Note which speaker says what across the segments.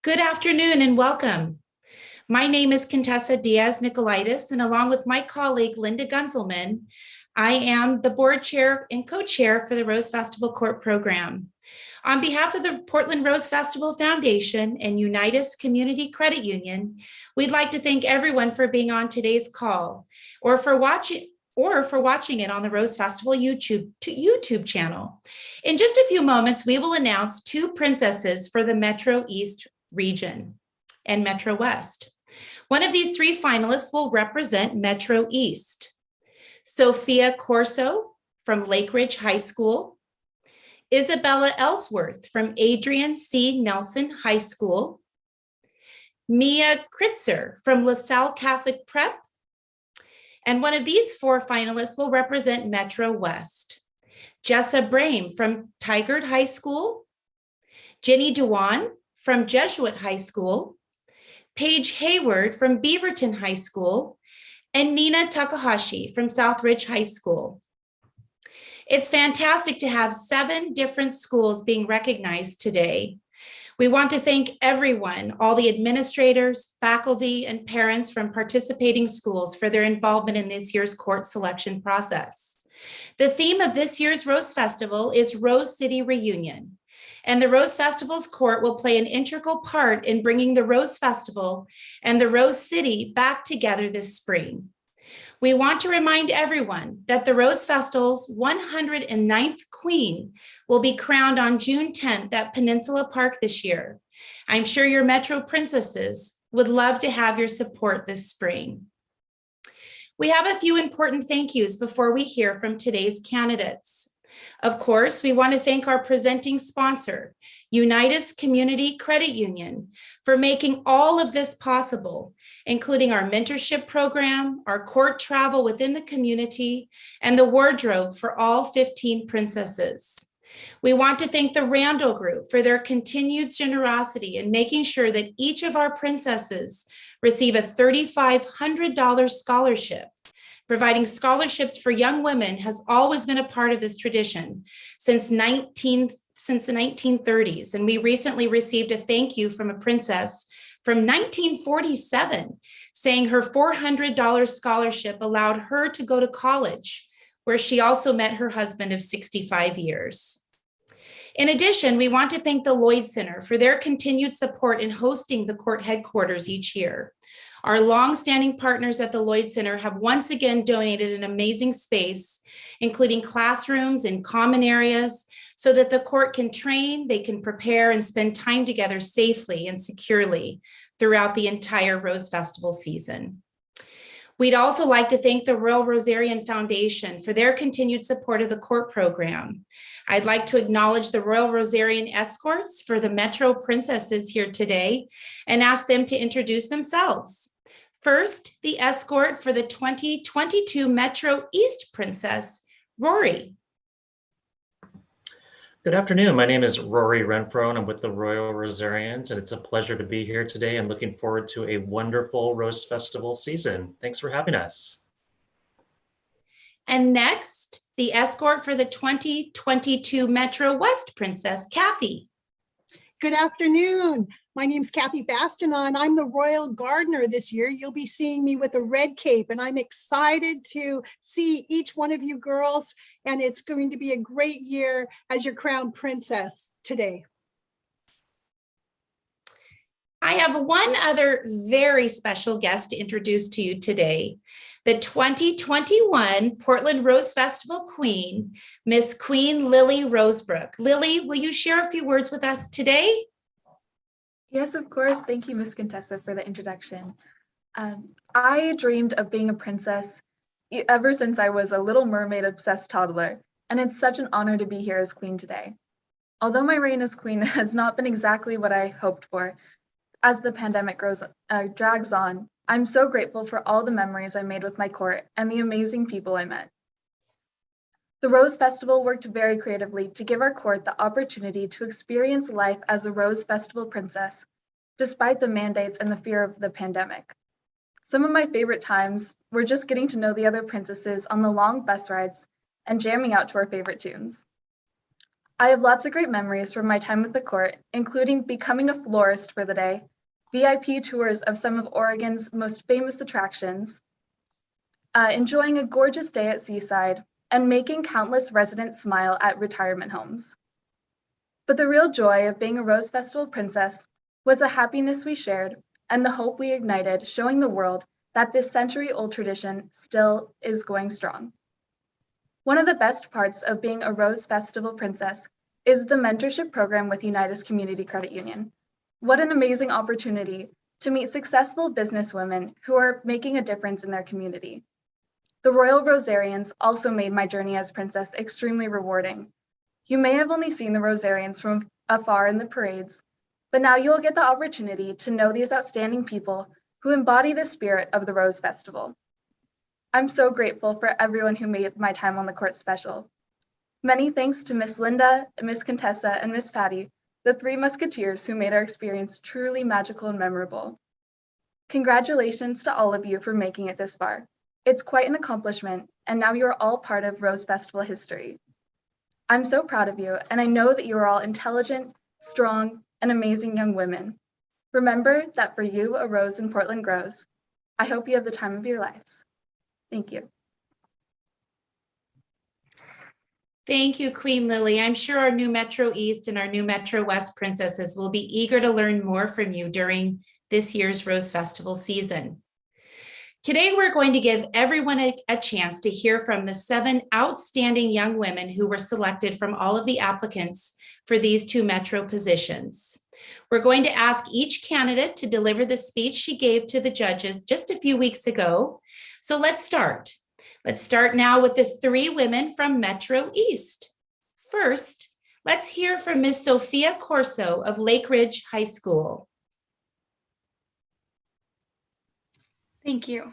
Speaker 1: Good afternoon and welcome. My name is Contessa Diaz-Nicolaitis, and along with my colleague Linda Gunzelman, I am the board chair and co-chair for the Rose Festival Court program. On behalf of the Portland Rose Festival Foundation and Unitas Community Credit Union, we'd like to thank everyone for being on today's call or for watching it on the Rose Festival YouTube channel. In just a few moments, we will announce two princesses for the Metro East region and Metro West. One of these three finalists will represent Metro East. Sophia Corso from Lake Ridge High School, Isabella Ellsworth from Adrian C. Nelson High School, Mia Kritzer from LaSalle Catholic Prep, and one of these four finalists will represent Metro West. Jessa Brame from Tigard High School, Jenny Dewan from Jesuit High School, Paige Hayward from Beaverton High School, and Nina Takahashi from Southridge High School. It's fantastic to have 7 different schools being recognized today. We want to thank everyone, all the administrators, faculty, and parents from participating schools for their involvement in this year's court selection process. The theme of this year's Rose Festival is Rose City Reunion, and the Rose Festival's court will play an integral part in bringing the Rose Festival and the Rose City back together this spring. We want to remind everyone that the Rose Festival's 109th queen will be crowned on June 10th at Peninsula Park this year. I'm sure your Metro princesses would love to have your support this spring. We have a few important thank yous before we hear from today's candidates. Of course, we want to thank our presenting sponsor, Unitas Community Credit Union, for making all of this possible, including our mentorship program, our court travel within the community, and the wardrobe for all 15 princesses. We want to thank the Randall Group for their continued generosity in making sure that each of our princesses receive a $3,500 scholarship. Providing scholarships for young women has always been a part of this tradition since the 1930s. And we recently received a thank you from a princess from 1947, saying her $400 scholarship allowed her to go to college, where she also met her husband of 65 years. In addition, we want to thank the Lloyd Center for their continued support in hosting the court headquarters each year. Our longstanding partners at the Lloyd Center have once again donated an amazing space, including classrooms and common areas, so that the court can train, they can prepare, and spend time together safely and securely throughout the entire Rose Festival season. We'd also like to thank the Royal Rosarian Foundation for their continued support of the court program. I'd like to acknowledge the Royal Rosarian Escorts for the Metro Princesses here today and ask them to introduce themselves. First, the escort for the 2022 Metro East Princess, Rory.
Speaker 2: Good afternoon. My name is Rory Renfro, and I'm with the Royal Rosarians, and it's a pleasure to be here today and looking forward to a wonderful Rose Festival season. Thanks for having us.
Speaker 1: And next, the escort for the 2022 Metro West Princess, Kathy.
Speaker 3: Good afternoon. My name's Kathy Bastina, and I'm the Royal Gardener this year. You'll be seeing me with a red cape, and I'm excited to see each one of you girls, and it's going to be a great year as your crowned princess today.
Speaker 1: I have one other very special guest to introduce to you today. The 2021 Portland Rose Festival Queen, Miss Queen Lily Rosebrook. Lily, will you share a few words with us today?
Speaker 4: Yes, of course. Thank you, Miss Contessa, for the introduction. I dreamed of being a princess ever since I was a Little Mermaid obsessed toddler, and it's such an honor to be here as queen today. Although my reign as queen has not been exactly what I hoped for, as the pandemic drags on, I'm so grateful for all the memories I made with my court and the amazing people I met. The Rose Festival worked very creatively to give our court the opportunity to experience life as a Rose Festival princess, despite the mandates and the fear of the pandemic. Some of my favorite times were just getting to know the other princesses on the long bus rides and jamming out to our favorite tunes. I have lots of great memories from my time at the court, including becoming a florist for the day, VIP tours of some of Oregon's most famous attractions, enjoying a gorgeous day at Seaside, and making countless residents smile at retirement homes. But the real joy of being a Rose Festival princess was the happiness we shared and the hope we ignited, showing the world that this century-old tradition still is going strong. One of the best parts of being a Rose Festival princess is the mentorship program with Unitas Community Credit Union. What an amazing opportunity to meet successful businesswomen who are making a difference in their community. The Royal Rosarians also made my journey as princess extremely rewarding. You may have only seen the Rosarians from afar in the parades, but now you'll get the opportunity to know these outstanding people who embody the spirit of the Rose Festival. I'm so grateful for everyone who made my time on the court special. Many thanks to Miss Linda, Miss Contessa, and Miss Patty, the three musketeers who made our experience truly magical and memorable. Congratulations to all of you for making it this far. It's quite an accomplishment, and now you are all part of Rose Festival history. I'm so proud of you, and I know that you are all intelligent, strong, and amazing young women. Remember that for you, a rose in Portland grows. I hope you have the time of your lives. Thank you.
Speaker 1: Thank you, Queen Lily. I'm sure our new Metro East and our new Metro West princesses will be eager to learn more from you during this year's Rose Festival season. Today, we're going to give everyone a chance to hear from the 7 outstanding young women who were selected from all of the applicants for these 2 Metro positions. We're going to ask each candidate to deliver the speech she gave to the judges just a few weeks ago. So let's start. Let's start now with the 3 women from Metro East. First, let's hear from Ms. Sophia Corso of Lake Ridge High School.
Speaker 5: Thank you.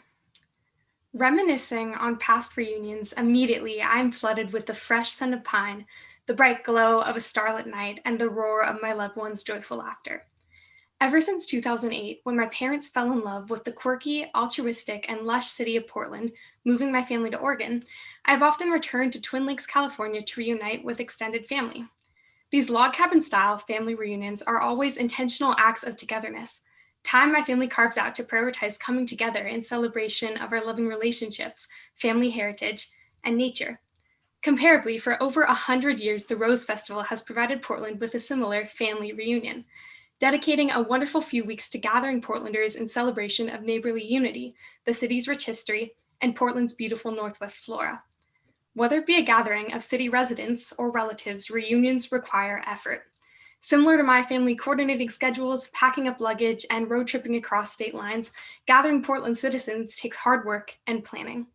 Speaker 5: Reminiscing on past reunions, immediately I'm flooded with the fresh scent of pine, the bright glow of a starlit night, and the roar of my loved ones' joyful laughter. Ever since 2008, when my parents fell in love with the quirky, altruistic, and lush city of Portland, moving my family to Oregon, I've often returned to Twin Lakes, California to reunite with extended family. These log cabin-style family reunions are always intentional acts of togetherness, time my family carves out to prioritize coming together in celebration of our loving relationships, family heritage, and nature. Comparably, for over 100 years, the Rose Festival has provided Portland with a similar family reunion, dedicating a wonderful few weeks to gathering Portlanders in celebration of neighborly unity, the city's rich history, and Portland's beautiful Northwest flora. Whether it be a gathering of city residents or relatives, reunions require effort. Similar to my family coordinating schedules, packing up luggage, and road tripping across state lines, gathering Portland citizens takes hard work and planning.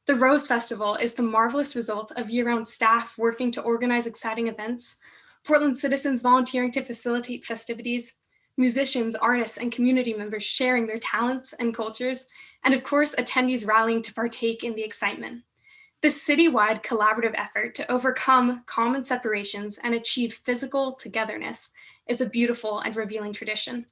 Speaker 5: The Rose Festival is the marvelous result of year-round staff working to organize exciting events, Portland citizens volunteering to facilitate festivities, musicians, artists, and community members sharing their talents and cultures, and of course, attendees rallying to partake in the excitement. This citywide collaborative effort to overcome common separations and achieve physical togetherness is a beautiful and revealing tradition.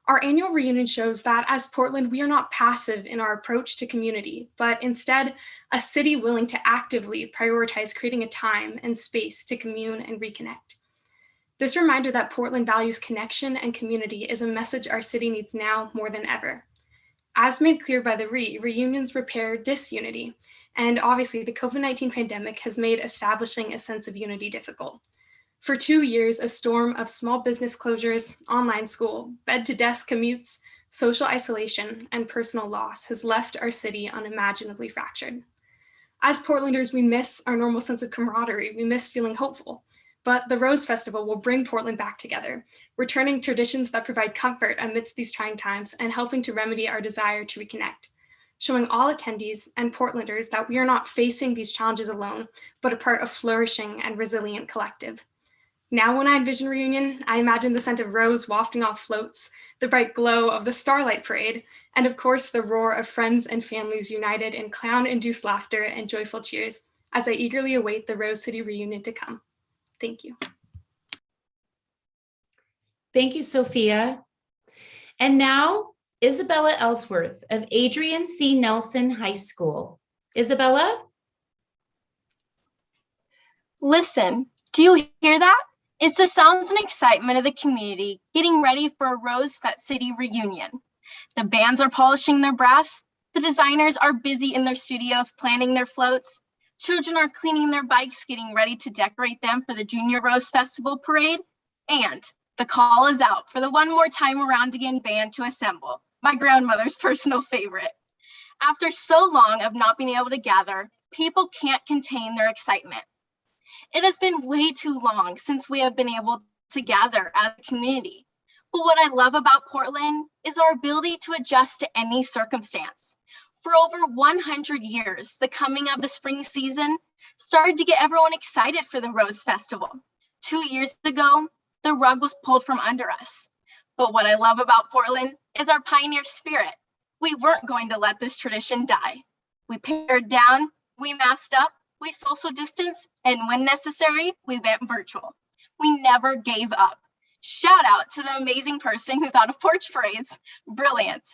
Speaker 5: Our annual reunion shows that as Portland, we are not passive in our approach to community, but instead a city willing to actively prioritize creating a time and space to commune and reconnect. This reminder that Portland values connection and community is a message our city needs now more than ever. As made clear by the reunions repair disunity, and obviously the COVID-19 pandemic has made establishing a sense of unity difficult. For 2 years, a storm of small business closures, online school, bed-to-desk commutes, social isolation, and personal loss has left our city unimaginably fractured. As Portlanders, we miss our normal sense of camaraderie. We miss feeling hopeful. But the Rose Festival will bring Portland back together, returning traditions that provide comfort amidst these trying times and helping to remedy our desire to reconnect, showing all attendees and Portlanders that we are not facing these challenges alone, but a part of flourishing and resilient collective. Now, when I envision reunion, I imagine the scent of rose wafting off floats, the bright glow of the Starlight Parade, and of course, the roar of friends and families united in clown-induced laughter and joyful cheers as I eagerly await the Rose City reunion to come. Thank you.
Speaker 1: Thank you, Sophia. And now, Isabella Ellsworth of Adrian C. Nelson High School. Isabella?
Speaker 6: Listen, Do you hear that? It's the sounds and excitement of the community getting ready for a Rose City reunion. The bands are polishing their brass. The designers are busy in their studios planning their floats. Children are cleaning their bikes, getting ready to decorate them for the Junior Rose Festival parade. And the call is out for the One More Time Around Again band to assemble, my grandmother's personal favorite. After so long of not being able to gather, people can't contain their excitement. It has been way too long since we have been able to gather as a community. But what I love about Portland is our ability to adjust to any circumstance. For over 100 years, the coming of the spring season started to get everyone excited for the Rose Festival. 2 years ago, the rug was pulled from under us. But what I love about Portland is our pioneer spirit. We weren't going to let this tradition die. We pared down, we masked up, we social distanced, and when necessary, we went virtual. We never gave up. Shout out to the amazing person who thought of porch parades. Brilliant.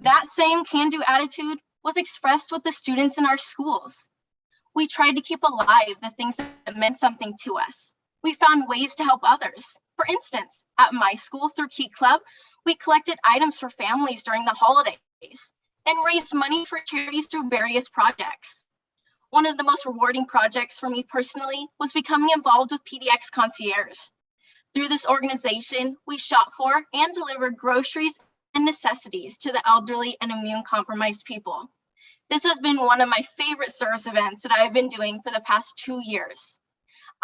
Speaker 6: That same can-do attitude was expressed with the students in our schools. We tried to keep alive the things that meant something to us. We found ways to help others. For instance, at my school through Key Club, we collected items for families during the holidays and raised money for charities through various projects. One of the most rewarding projects for me personally was becoming involved with PDX Concierge. Through this organization, we shop for and delivered groceries and necessities to the elderly and immune-compromised people. This has been one of my favorite service events that I have been doing for the past 2 years.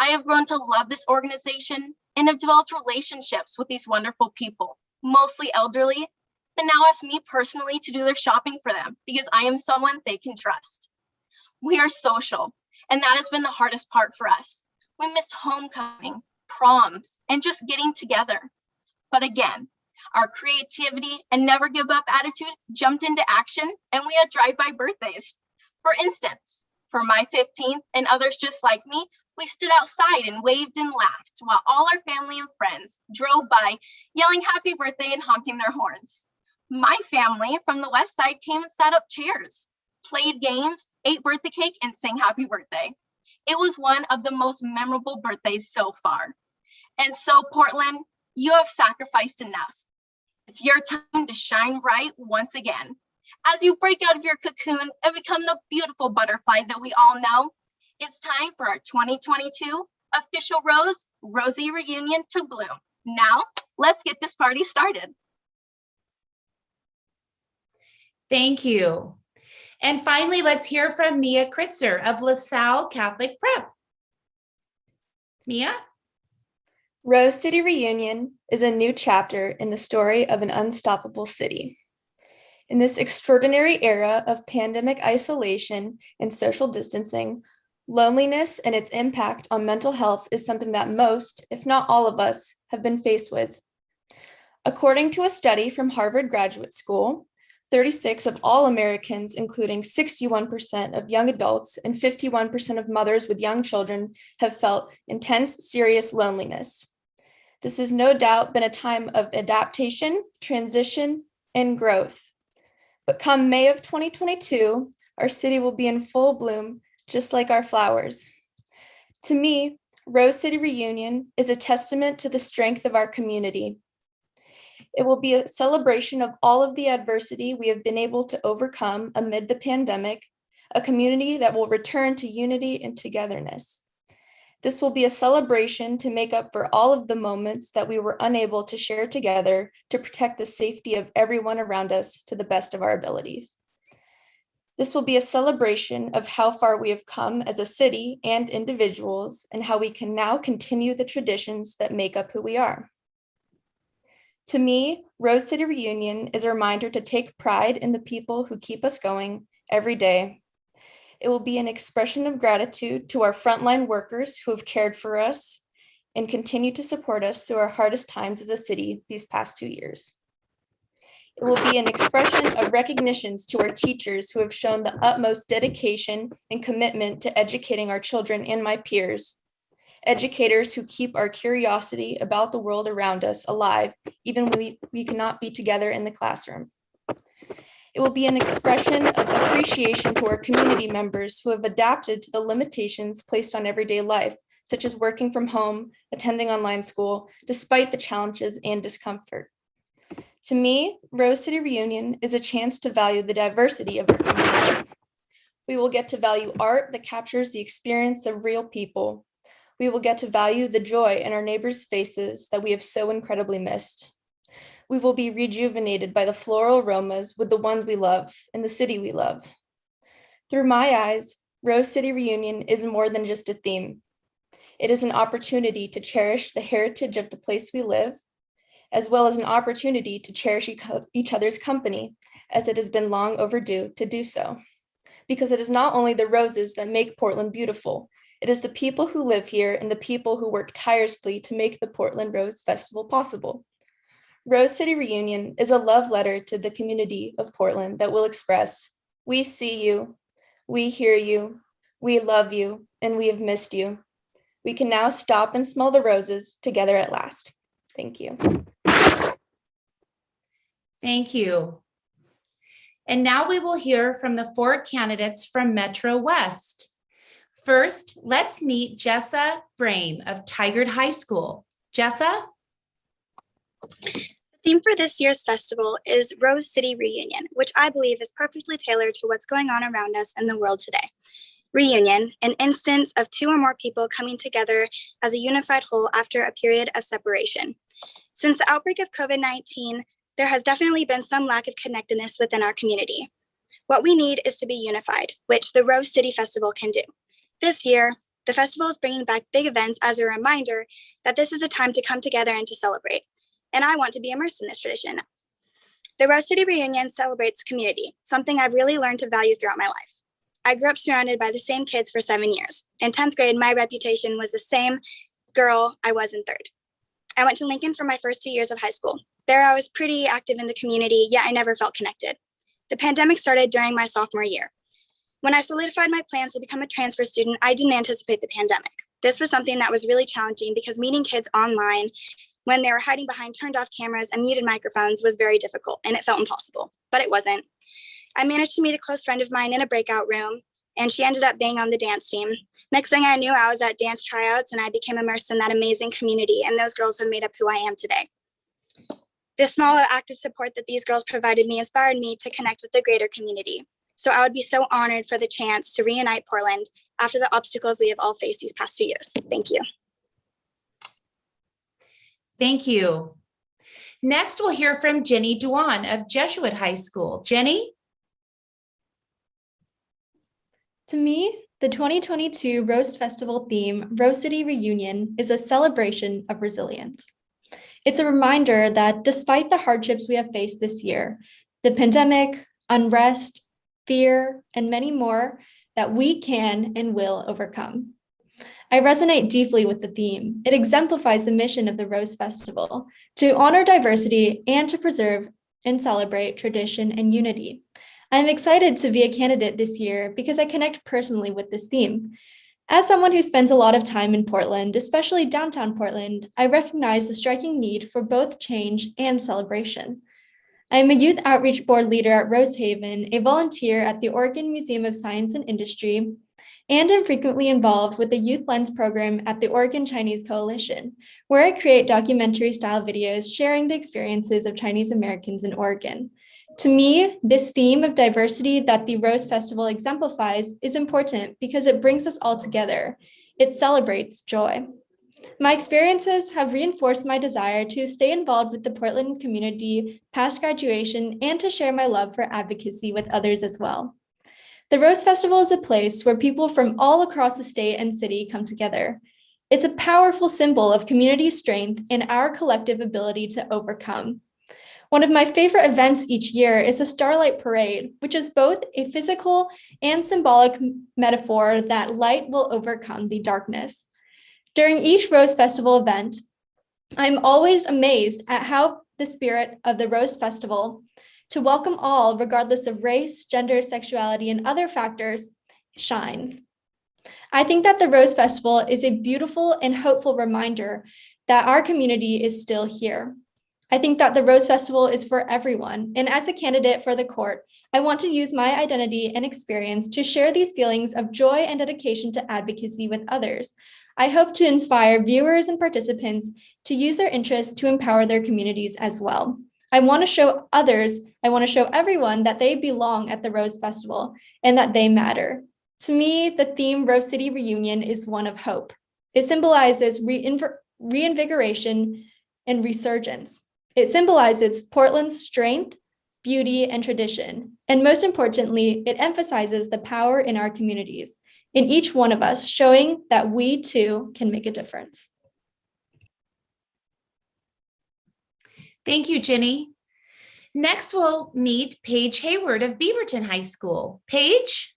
Speaker 6: I have grown to love this organization and have developed relationships with these wonderful people, mostly elderly, that now ask me personally to do their shopping for them because I am someone they can trust. We are social, and that has been the hardest part for us. We missed homecoming, proms, and just getting together. But again, our creativity and never give up attitude jumped into action, and we had drive-by birthdays. For instance, for my 15th and others just like me, we stood outside and waved and laughed while all our family and friends drove by yelling happy birthday and honking their horns. My family from the west side came and sat up chairs, played games, ate birthday cake, and sang happy birthday. It was one of the most memorable birthdays so far. And so, Portland, you have sacrificed enough. It's your time to shine bright once again. As you break out of your cocoon and become the beautiful butterfly that we all know, it's time for our 2022 official Rosie reunion to bloom. Now, let's get this party started.
Speaker 1: Thank you. And finally, let's hear from Mia Kritzer of LaSalle Catholic Prep. Mia?
Speaker 7: Rose City Reunion is a new chapter in the story of an unstoppable city. In this extraordinary era of pandemic isolation and social distancing, loneliness and its impact on mental health is something that most, if not all of us, have been faced with. According to a study from Harvard Graduate School, 36 of all Americans, including 61% of young adults and 51% of mothers with young children, have felt intense, serious loneliness. This has no doubt been a time of adaptation, transition, and growth. But come May of 2022, our city will be in full bloom, just like our flowers. To me, Rose City Reunion is a testament to the strength of our community. It will be a celebration of all of the adversity we have been able to overcome amid the pandemic, a community that will return to unity and togetherness. This will be a celebration to make up for all of the moments that we were unable to share together to protect the safety of everyone around us to the best of our abilities. This will be a celebration of how far we have come as a city and individuals, and how we can now continue the traditions that make up who we are. To me, Rose City Reunion is a reminder to take pride in the people who keep us going every day. It will be an expression of gratitude to our frontline workers who have cared for us and continue to support us through our hardest times as a city these past 2 years. It will be an expression of recognitions to our teachers who have shown the utmost dedication and commitment to educating our children and my peers. Educators who keep our curiosity about the world around us alive, even when we cannot be together in the classroom. It will be an expression of appreciation to our community members who have adapted to the limitations placed on everyday life, such as working from home, attending online school, despite the challenges and discomfort. To me, Rose City Reunion is a chance to value the diversity of our community. We will get to value art that captures the experience of real people. We will get to value the joy in our neighbors' faces that we have so incredibly missed. We will be rejuvenated by the floral aromas with the ones we love and the city we love. Through my eyes, Rose City Reunion is more than just a theme. It is an opportunity to cherish the heritage of the place we live, as well as an opportunity to cherish each other's company, as it has been long overdue to do so. Because it is not only the roses that make Portland beautiful, it is the people who live here and the people who work tirelessly to make the Portland Rose Festival possible. Rose City Reunion is a love letter to the community of Portland that will express, we see you, we hear you, we love you, and we have missed you. We can now stop and smell the roses together at last. Thank you.
Speaker 1: Thank you. And now we will hear from the 4 candidates from Metro West. First, let's meet Jessa Brame of Tigard High School. Jessa?
Speaker 8: The theme for this year's festival is Rose City Reunion, which I believe is perfectly tailored to what's going on around us in the world today. Reunion, an instance of 2 or more people coming together as a unified whole after a period of separation. Since the outbreak of COVID-19, there has definitely been some lack of connectedness within our community. What we need is to be unified, which the Rose City Festival can do. This year, the festival is bringing back big events as a reminder that this is the time to come together and to celebrate. And I want to be immersed in this tradition. The Rose City Reunion celebrates community, something I've really learned to value throughout my life. I grew up surrounded by the same kids for 7 years. In 10th grade, my reputation was the same girl I was in 3rd. I went to Lincoln for my first 2 years of high school. There I was pretty active in the community, yet I never felt connected. The pandemic started during my sophomore year. When I solidified my plans to become a transfer student, I didn't anticipate the pandemic. This was something that was really challenging because meeting kids online when they were hiding behind turned off cameras and muted microphones was very difficult, and it felt impossible, but it wasn't. I managed to meet a close friend of mine in a breakout room, and she ended up being on the dance team. Next thing I knew, I was at dance tryouts and I became immersed in that amazing community, and those girls have made up who I am today. This small act of support that these girls provided me inspired me to connect with the greater community. So I would be so honored for the chance to reunite Portland after the obstacles we have all faced these past 2 years. Thank you.
Speaker 1: Thank you. Next, we'll hear from Jenny Duan of Jesuit High School. Jenny?
Speaker 7: To me, the 2022 Rose Festival theme, Rose City Reunion, is a celebration of resilience. It's a reminder that despite the hardships we have faced this year, the pandemic, unrest, fear, and many more, that we can and will overcome. I resonate deeply with the theme. It exemplifies the mission of the Rose Festival, to honor diversity and to preserve and celebrate tradition and unity. I'm excited to be a candidate this year because I connect personally with this theme. As someone who spends a lot of time in Portland, especially downtown Portland, I recognize the striking need for both change and celebration. I am a youth outreach board leader at Rosehaven, a volunteer at the Oregon Museum of Science and Industry, and am frequently involved with the Youth Lens program at the Oregon Chinese Coalition, where I create documentary-style videos sharing the experiences of Chinese Americans in Oregon. To me, this theme of diversity that the Rose Festival exemplifies is important because it brings us all together. It celebrates joy. My experiences have reinforced my desire to stay involved with the Portland community past graduation and to share my love for advocacy with others as well. The Rose Festival is a place where people from all across the state and city come together. It's a powerful symbol of community strength and our collective ability to overcome. One of my favorite events each year is the Starlight Parade, which is both a physical and symbolic metaphor that light will overcome the darkness. During each Rose Festival event, I'm always amazed at how the spirit of the Rose Festival to welcome all, regardless of race, gender, sexuality, and other factors, shines. I think that the Rose Festival is a beautiful and hopeful reminder that our community is still here. I think that the Rose Festival is for everyone, and as a candidate for the court, I want to use my identity and experience to share these feelings of joy and dedication to advocacy with others. I hope to inspire viewers and participants to use their interests to empower their communities as well. I want to show everyone that they belong at the Rose Festival and that they matter. To me, the theme Rose City Reunion is one of hope. It symbolizes reinvigoration and resurgence. It symbolizes Portland's strength, beauty, and tradition. And most importantly, it emphasizes the power in our communities, in each one of us, showing that we too can make a difference.
Speaker 1: Thank you, Ginny. Next, we'll meet Paige Hayward of Beaverton High School. Paige?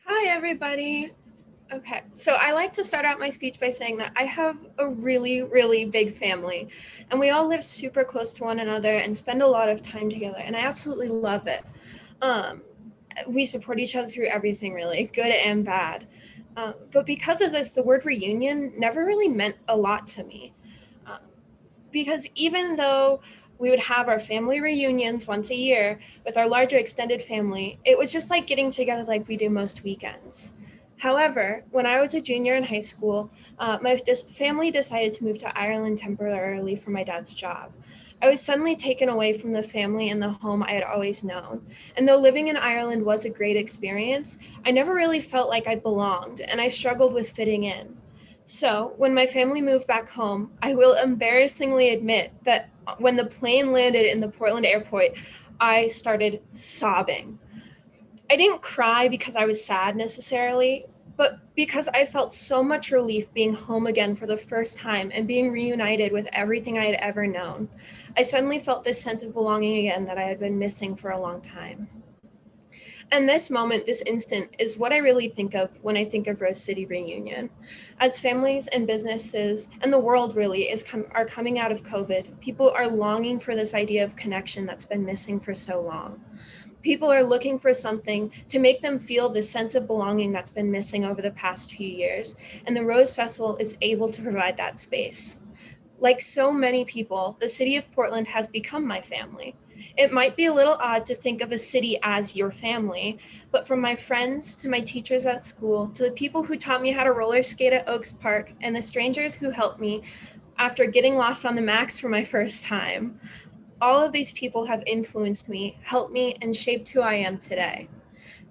Speaker 9: Hi, everybody. Okay, so I like to start out my speech by saying that I have a really, really big family, and we all live super close to one another and spend a lot of time together, and I absolutely love it. We support each other through everything, really, good and bad. But because of this, the word reunion never really meant a lot to me. Because even though we would have our family reunions once a year with our larger extended family, it was just like getting together like we do most weekends. However, when I was a junior in high school, my family decided to move to Ireland temporarily for my dad's job. I was suddenly taken away from the family and the home I had always known. And though living in Ireland was a great experience, I never really felt like I belonged, and I struggled with fitting in. So when my family moved back home, I will embarrassingly admit that when the plane landed in the Portland airport, I started sobbing. I didn't cry because I was sad necessarily, but because I felt so much relief being home again for the first time and being reunited with everything I had ever known. I suddenly felt this sense of belonging again that I had been missing for a long time. And this moment, this instant, is what I really think of when I think of Rose City Reunion. As families and businesses and the world really are coming out of COVID, people are longing for this idea of connection that's been missing for so long. People are looking for something to make them feel the sense of belonging that's been missing over the past few years, and the Rose Festival is able to provide that space. Like so many people, the city of Portland has become my family. It might be a little odd to think of a city as your family, but from my friends to my teachers at school, to the people who taught me how to roller skate at Oaks Park, and the strangers who helped me after getting lost on the Max for my first time, all of these people have influenced me, helped me, and shaped who I am today.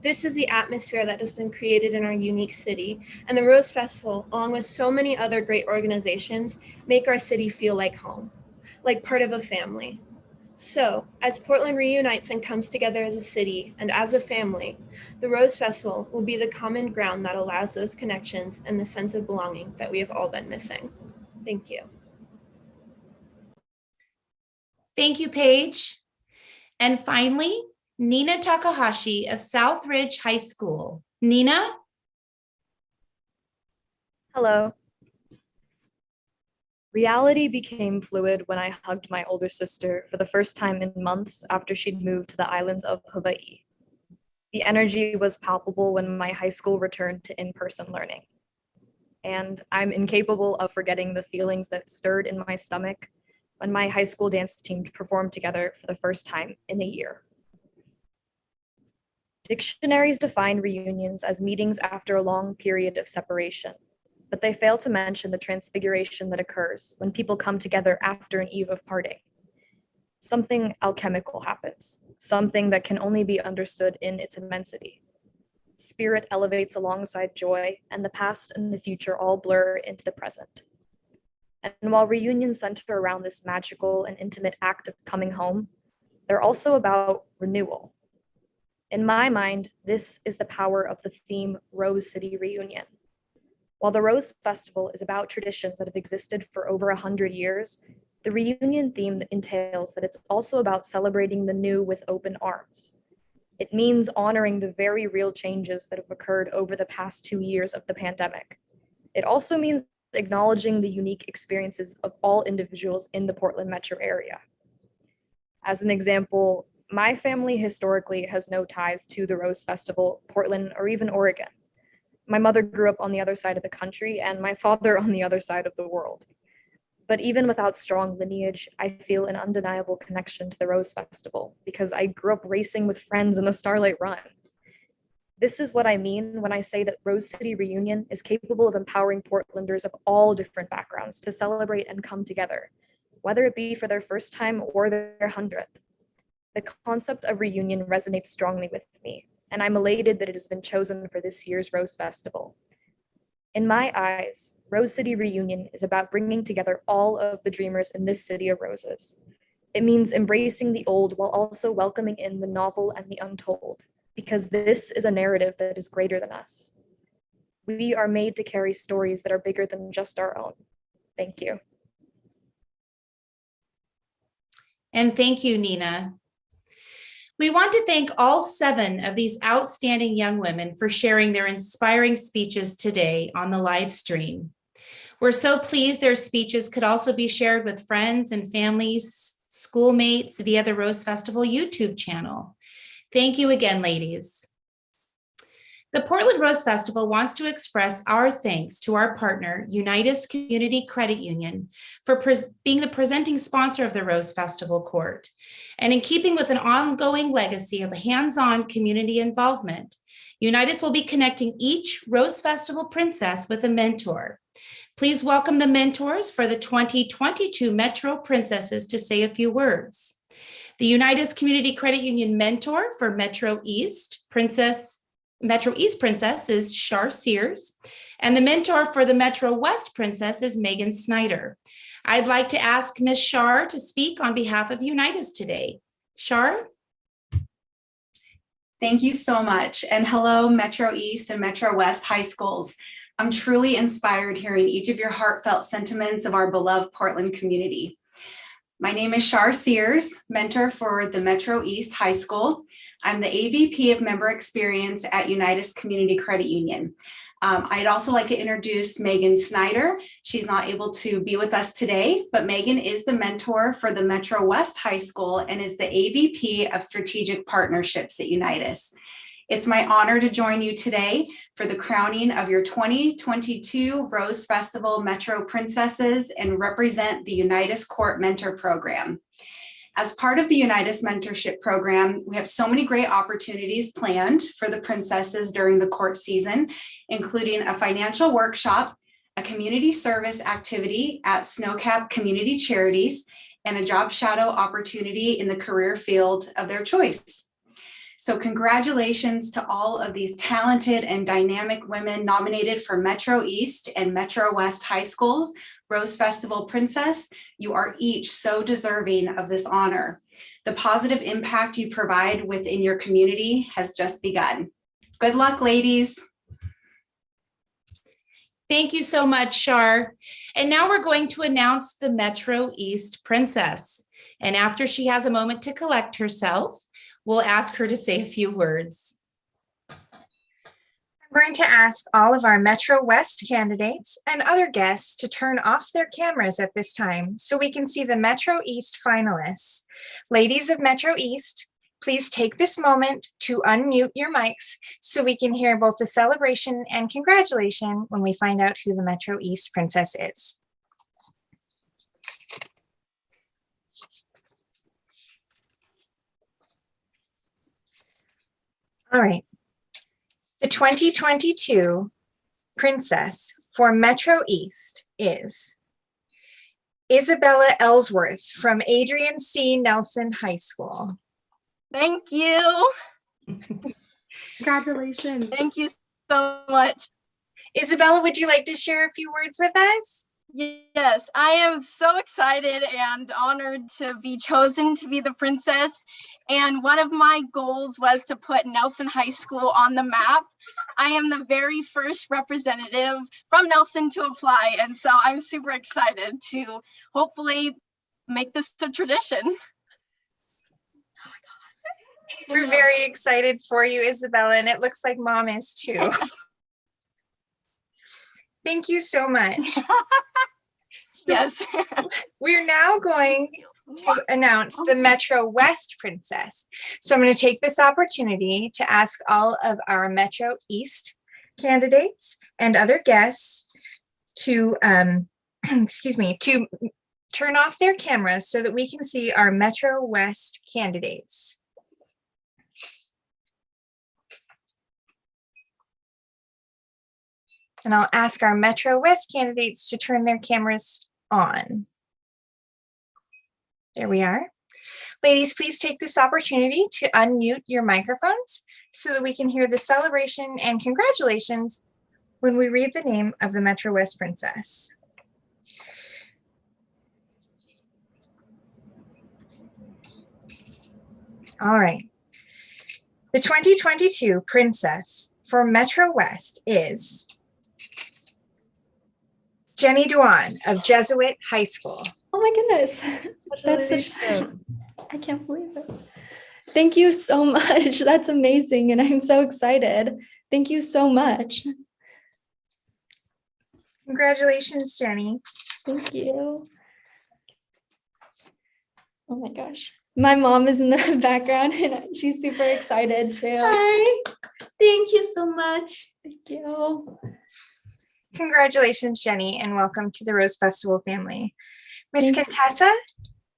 Speaker 9: This is the atmosphere that has been created in our unique city, and the Rose Festival, along with so many other great organizations, make our city feel like home, like part of a family. So, as Portland reunites and comes together as a city and as a family, the Rose Festival will be the common ground that allows those connections and the sense of belonging that we have all been missing. Thank you.
Speaker 1: Thank you, Paige. And finally, Nina Takahashi of South Ridge High School. Nina?
Speaker 10: Hello. Reality became fluid when I hugged my older sister for the first time in months after she'd moved to the islands of Hawaii. The energy was palpable when my high school returned to in-person learning. And I'm incapable of forgetting the feelings that stirred in my stomach when my high school dance team performed together for the first time in a year. Dictionaries define reunions as meetings after a long period of separation, but they fail to mention the transfiguration that occurs when people come together after an eve of parting. Something alchemical happens, something that can only be understood in its immensity. Spirit elevates alongside joy, and the past and the future all blur into the present. And while reunions center around this magical and intimate act of coming home, they're also about renewal. In my mind, this is the power of the theme Rose City Reunion. While the Rose Festival is about traditions that have existed for over 100 years, the reunion theme entails that it's also about celebrating the new with open arms. It means honoring the very real changes that have occurred over the past 2 years of the pandemic. It also means acknowledging the unique experiences of all individuals in the Portland metro area. As an example, my family historically has no ties to the Rose Festival, Portland, or even Oregon. My mother grew up on the other side of the country and my father on the other side of the world. But even without strong lineage, I feel an undeniable connection to the Rose Festival because I grew up racing with friends in the Starlight Run. This is what I mean when I say that Rose City Reunion is capable of empowering Portlanders of all different backgrounds to celebrate and come together, whether it be for their first time or their 100th. The concept of reunion resonates strongly with me, and I'm elated that it has been chosen for this year's Rose Festival. In my eyes, Rose City Reunion is about bringing together all of the dreamers in this city of roses. It means embracing the old while also welcoming in the novel and the untold, because this is a narrative that is greater than us. We are made to carry stories that are bigger than just our own. Thank you.
Speaker 1: And thank you, Nina. We want to thank all 7 of these outstanding young women for sharing their inspiring speeches today on the live stream. We're so pleased their speeches could also be shared with friends and families, schoolmates via the Rose Festival YouTube channel. Thank you again, ladies. The Portland Rose Festival wants to express our thanks to our partner, Unitas Community Credit Union, for being the presenting sponsor of the Rose Festival Court. And in keeping with an ongoing legacy of hands-on community involvement, Unitas will be connecting each Rose Festival princess with a mentor. Please welcome the mentors for the 2022 Metro Princesses to say a few words. The Unitas Community Credit Union mentor for Metro East Princess is Shar Sears, and the mentor for the Metro West Princess is Megan Snyder. I'd like to ask Ms. Shar to speak on behalf of Unitas today. Shar?
Speaker 11: Thank you so much. And hello, Metro East and Metro West high schools. I'm truly inspired hearing each of your heartfelt sentiments of our beloved Portland community. My name is Shar Sears, mentor for the Metro East High School. I'm the AVP of Member Experience at Unitas Community Credit Union. I'd also like to introduce Megan Snyder. She's not able to be with us today, but Megan is the mentor for the Metro West High School and is the AVP of Strategic Partnerships at Unitas. It's my honor to join you today for the crowning of your 2022 Rose Festival Metro Princesses and represent the Unitas Court Mentor Program. As part of the Unitas Mentorship Program, we have so many great opportunities planned for the princesses during the court season, including a financial workshop, a community service activity at Snowcap Community Charities, and a job shadow opportunity in the career field of their choice. So congratulations to all of these talented and dynamic women nominated for Metro East and Metro West High Schools Rose Festival Princess. You are each so deserving of this honor. The positive impact you provide within your community has just begun. Good luck, ladies.
Speaker 1: Thank you so much, Shar. And now we're going to announce the Metro East Princess. And after she has a moment to collect herself, we'll ask her to say a few words.
Speaker 12: I'm going to ask all of our Metro West candidates and other guests to turn off their cameras at this time so we can see the Metro East finalists. Ladies of Metro East, please take this moment to unmute your mics so we can hear both the celebration and congratulation when we find out who the Metro East princess is. All right. The 2022 princess for Metro East is Isabella Ellsworth from Adrian C. Nelson High School.
Speaker 6: Thank you.
Speaker 5: Congratulations.
Speaker 6: Thank you so much.
Speaker 12: Isabella, would you like to share a few words with us?
Speaker 6: Yes, I am so excited and honored to be chosen to be the princess. And one of my goals was to put Nelson High School on the map. I am the very first representative from Nelson to apply. And so I'm super excited to hopefully make this a tradition.
Speaker 12: We're very excited for you, Isabella, and it looks like Mom is too. Thank you so much.
Speaker 6: Yes.
Speaker 12: We're now going to announce the Metro West princess. So I'm going to take this opportunity to ask all of our Metro East candidates and other guests to, to turn off their cameras so that we can see our Metro West candidates. And I'll ask our Metro West candidates to turn their cameras on. There we are. Ladies, please take this opportunity to unmute your microphones so that we can hear the celebration and congratulations when we read the name of the Metro West Princess. All right. The 2022 Princess for Metro West is Jenny Duan of Jesuit High School.
Speaker 7: Oh my goodness. That's I can't believe it. Thank you so much. That's amazing. And I'm so excited. Thank you so much.
Speaker 12: Congratulations, Jenny.
Speaker 7: Thank you. Oh my gosh. My mom is in the background and she's super excited too.
Speaker 13: Hi. Thank you so much.
Speaker 7: Thank you.
Speaker 12: Congratulations, Jenny, and welcome to the Rose Festival family. Miss Contessa?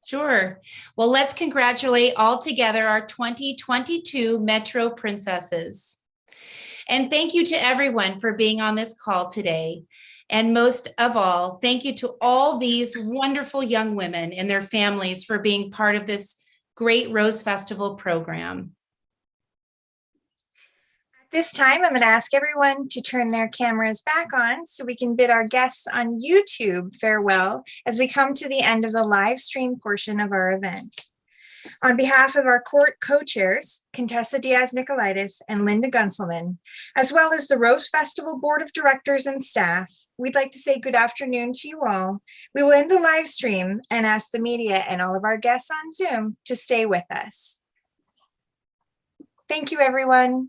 Speaker 1: Sure. Well, let's congratulate all together our 2022 Metro Princesses. And thank you to everyone for being on this call today. And most of all, thank you to all these wonderful young women and their families for being part of this great Rose Festival program.
Speaker 12: At this time, I'm going to ask everyone to turn their cameras back on so we can bid our guests on YouTube farewell as we come to the end of the live stream portion of our event. On behalf of our court co-chairs, Contessa Diaz-Nicolaitis and Linda Gunselman, as well as the Rose Festival Board of Directors and staff, we'd like to say good afternoon to you all. We will end the live stream and ask the media and all of our guests on Zoom to stay with us. Thank you, everyone.